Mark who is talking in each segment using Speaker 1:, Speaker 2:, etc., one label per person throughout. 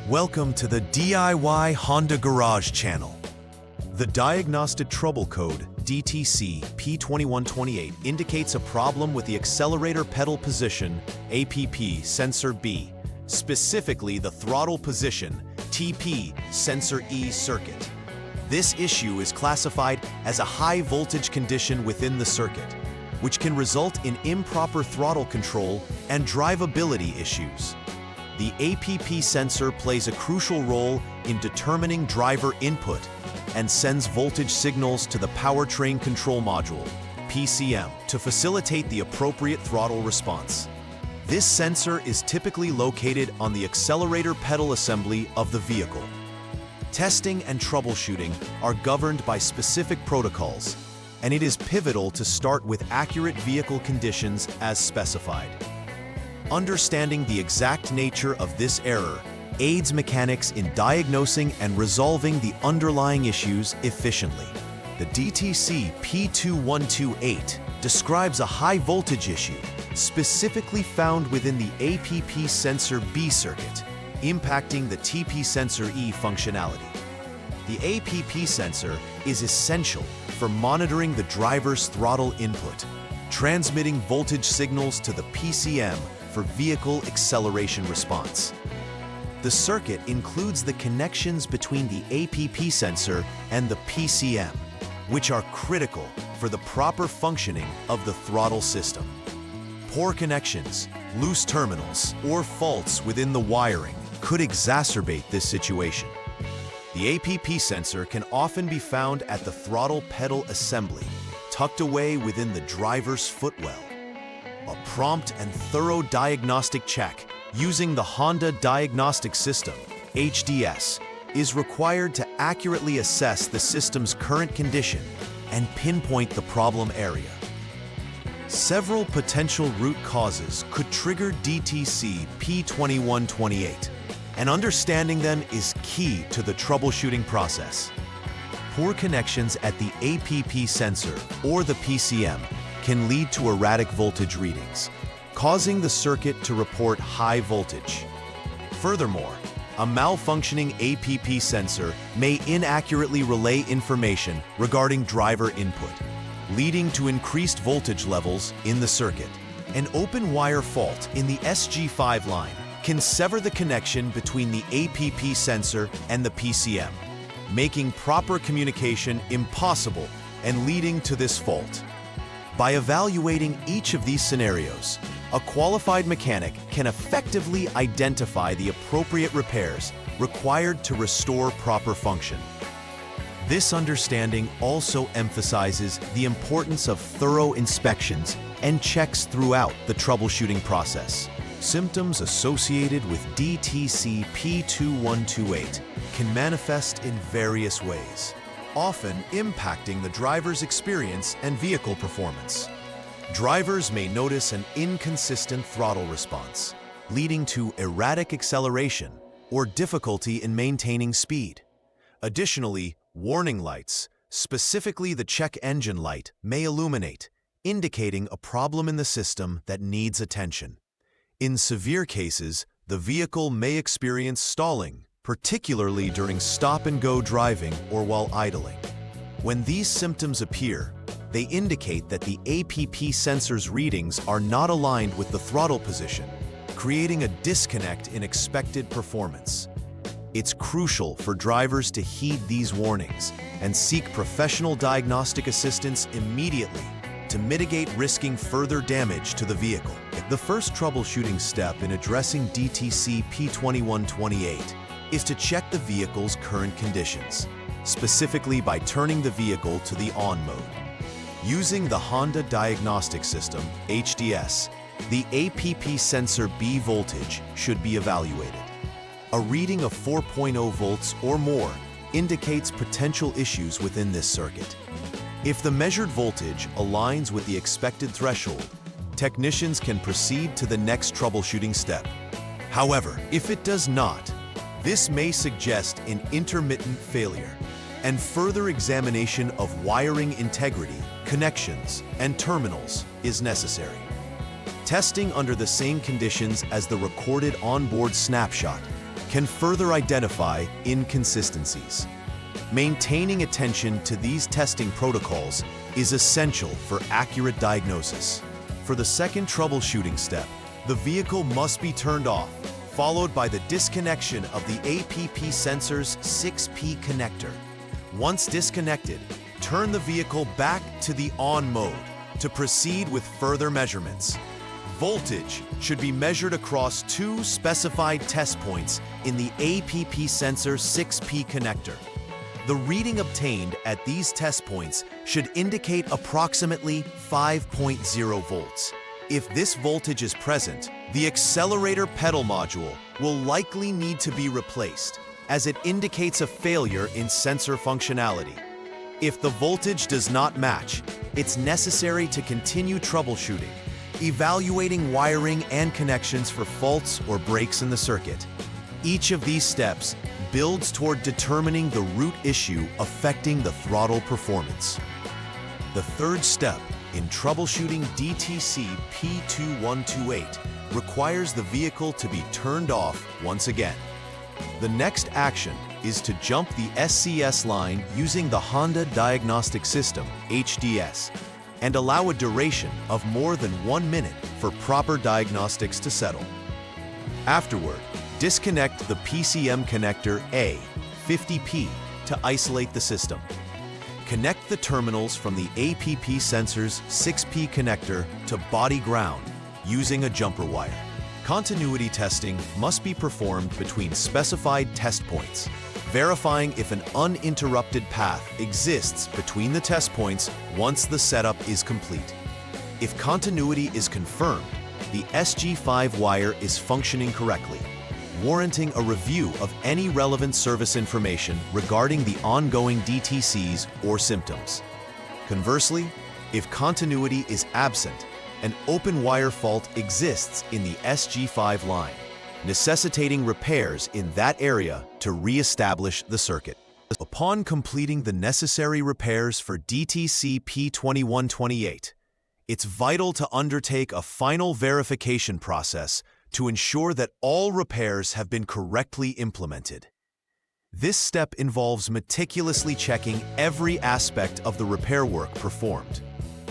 Speaker 1: Welcome to the DIY Honda Garage channel. The diagnostic trouble code DTC P2128 indicates a problem with the Accelerator Pedal Position (APP) sensor B, specifically the throttle position (TP) sensor E circuit. This issue is classified as a high voltage condition within the circuit, which can result in improper throttle control and drivability issues. The APP sensor plays a crucial role in determining driver input and sends voltage signals to the powertrain control module, PCM, to facilitate the appropriate throttle response. This sensor is typically located on the accelerator pedal assembly of the vehicle. Testing and troubleshooting are governed by specific protocols, and it is pivotal to start with accurate vehicle conditions as specified. Understanding the exact nature of this error aids mechanics in diagnosing and resolving the underlying issues efficiently. The DTC P2128 describes a high voltage issue specifically found within the APP sensor B circuit, impacting the TP sensor E functionality. The APP sensor is essential for monitoring the driver's throttle input, transmitting voltage signals to the PCM for vehicle acceleration response. The circuit includes the connections between the APP sensor and the PCM, which are critical for the proper functioning of the throttle system. Poor connections, loose terminals, or faults within the wiring could exacerbate this situation. The APP sensor can often be found at the throttle pedal assembly, tucked away within the driver's footwell. A prompt and thorough diagnostic check using the Honda Diagnostic System, HDS, is required to accurately assess the system's current condition and pinpoint the problem area. Several potential root causes could trigger DTC P2128, and understanding them is key to the troubleshooting process. Poor connections at the APP sensor or the PCM can lead to erratic voltage readings, causing the circuit to report high voltage. Furthermore, a malfunctioning APP sensor may inaccurately relay information regarding driver input, leading to increased voltage levels in the circuit. An open wire fault in the SG5 line can sever the connection between the APP sensor and the PCM, making proper communication impossible and leading to this fault. By evaluating each of these scenarios, a qualified mechanic can effectively identify the appropriate repairs required to restore proper function. This understanding also emphasizes the importance of thorough inspections and checks throughout the troubleshooting process. Symptoms associated with DTC P2128 can manifest in various ways, often impacting the driver's experience and vehicle performance. Drivers may notice an inconsistent throttle response, leading to erratic acceleration or difficulty in maintaining speed. Additionally, warning lights, specifically the check engine light, may illuminate, indicating a problem in the system that needs attention. In severe cases, the vehicle may experience stalling, particularly during stop-and-go driving or while idling. When these symptoms appear, they indicate that the APP sensor's readings are not aligned with the throttle position, creating a disconnect in expected performance. It's crucial for drivers to heed these warnings and seek professional diagnostic assistance immediately to mitigate risking further damage to the vehicle. The first troubleshooting step in addressing DTC P2128 is to check the vehicle's current conditions, specifically by turning the vehicle to the on mode. Using the Honda Diagnostic System, HDS, the APP sensor B voltage should be evaluated. A reading of 4.0 volts or more indicates potential issues within this circuit. If the measured voltage aligns with the expected threshold, technicians can proceed to the next troubleshooting step. However, if it does not, this may suggest an intermittent failure, and further examination of wiring integrity, connections, and terminals is necessary. Testing under the same conditions as the recorded onboard snapshot can further identify inconsistencies. Maintaining attention to these testing protocols is essential for accurate diagnosis. For the second troubleshooting step, the vehicle must be turned off, followed by the disconnection of the APP sensor's 6P connector. Once disconnected, turn the vehicle back to the on mode to proceed with further measurements. Voltage should be measured across two specified test points in the APP sensor 6P connector. The reading obtained at these test points should indicate approximately 5.0 volts. If this voltage is present, the accelerator pedal module will likely need to be replaced, as it indicates a failure in sensor functionality. If the voltage does not match, it's necessary to continue troubleshooting, evaluating wiring and connections for faults or breaks in the circuit. Each of these steps builds toward determining the root issue affecting the throttle performance. The third step in troubleshooting DTC P2128 requires the vehicle to be turned off once again. The next action is to jump the SCS line using the Honda Diagnostic System, HDS, and allow a duration of more than 1 minute for proper diagnostics to settle. Afterward, disconnect the PCM connector A50P to isolate the system. Connect the terminals from the APP sensor's 6P connector to body ground using a jumper wire. Continuity testing must be performed between specified test points, verifying if an uninterrupted path exists between the test points once the setup is complete. If continuity is confirmed, the SG5 wire is functioning correctly, warranting a review of any relevant service information regarding the ongoing DTCs or symptoms. Conversely, if continuity is absent, an open wire fault exists in the SG5 line, necessitating repairs in that area to re-establish the circuit. Upon completing the necessary repairs for DTC P2128, it's vital to undertake a final verification process to ensure that all repairs have been correctly implemented. This step involves meticulously checking every aspect of the repair work performed,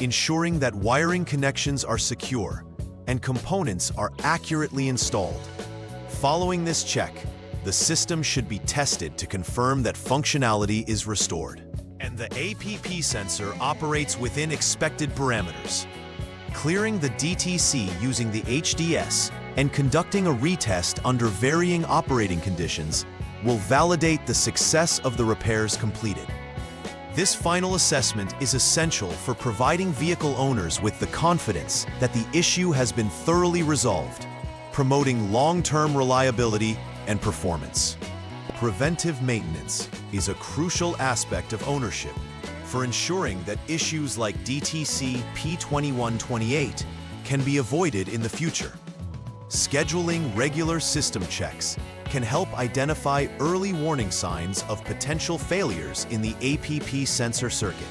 Speaker 1: ensuring that wiring connections are secure and components are accurately installed. Following this check, the system should be tested to confirm that functionality is restored, and the APP sensor operates within expected parameters. Clearing the DTC using the HDS and conducting a retest under varying operating conditions will validate the success of the repairs completed. This final assessment is essential for providing vehicle owners with the confidence that the issue has been thoroughly resolved, promoting long-term reliability and performance. Preventive maintenance is a crucial aspect of ownership for ensuring that issues like DTC P2128 can be avoided in the future. Scheduling regular system checks can help identify early warning signs of potential failures in the APP sensor circuit.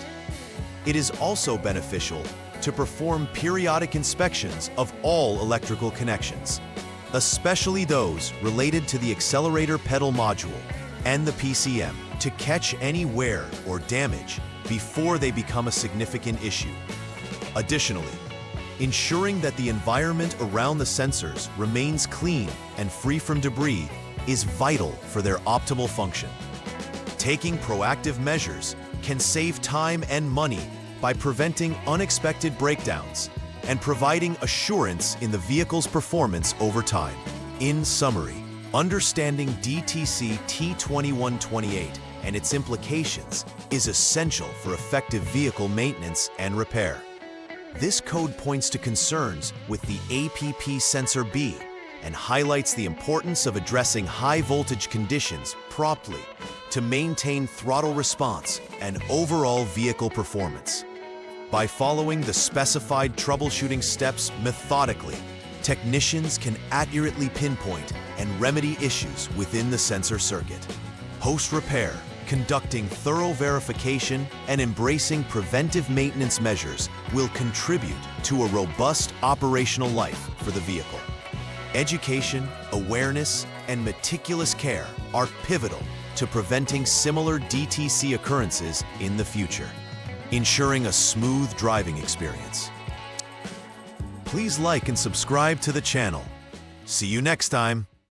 Speaker 1: It is also beneficial to perform periodic inspections of all electrical connections, especially those related to the accelerator pedal module and the PCM, to catch any wear or damage before they become a significant issue. Additionally, ensuring that the environment around the sensors remains clean and free from debris is vital for their optimal function. Taking proactive measures can save time and money by preventing unexpected breakdowns and providing assurance in the vehicle's performance over time. In summary, understanding DTC T2128 and its implications is essential for effective vehicle maintenance and repair. This code points to concerns with the APP sensor B and highlights the importance of addressing high-voltage conditions promptly to maintain throttle response and overall vehicle performance. By following the specified troubleshooting steps methodically, technicians can accurately pinpoint and remedy issues within the sensor circuit. Post-repair, conducting thorough verification and embracing preventive maintenance measures will contribute to a robust operational life for the vehicle. Education, awareness, and meticulous care are pivotal to preventing similar DTC occurrences in the future, ensuring a smooth driving experience. Please like and subscribe to the channel. See you next time.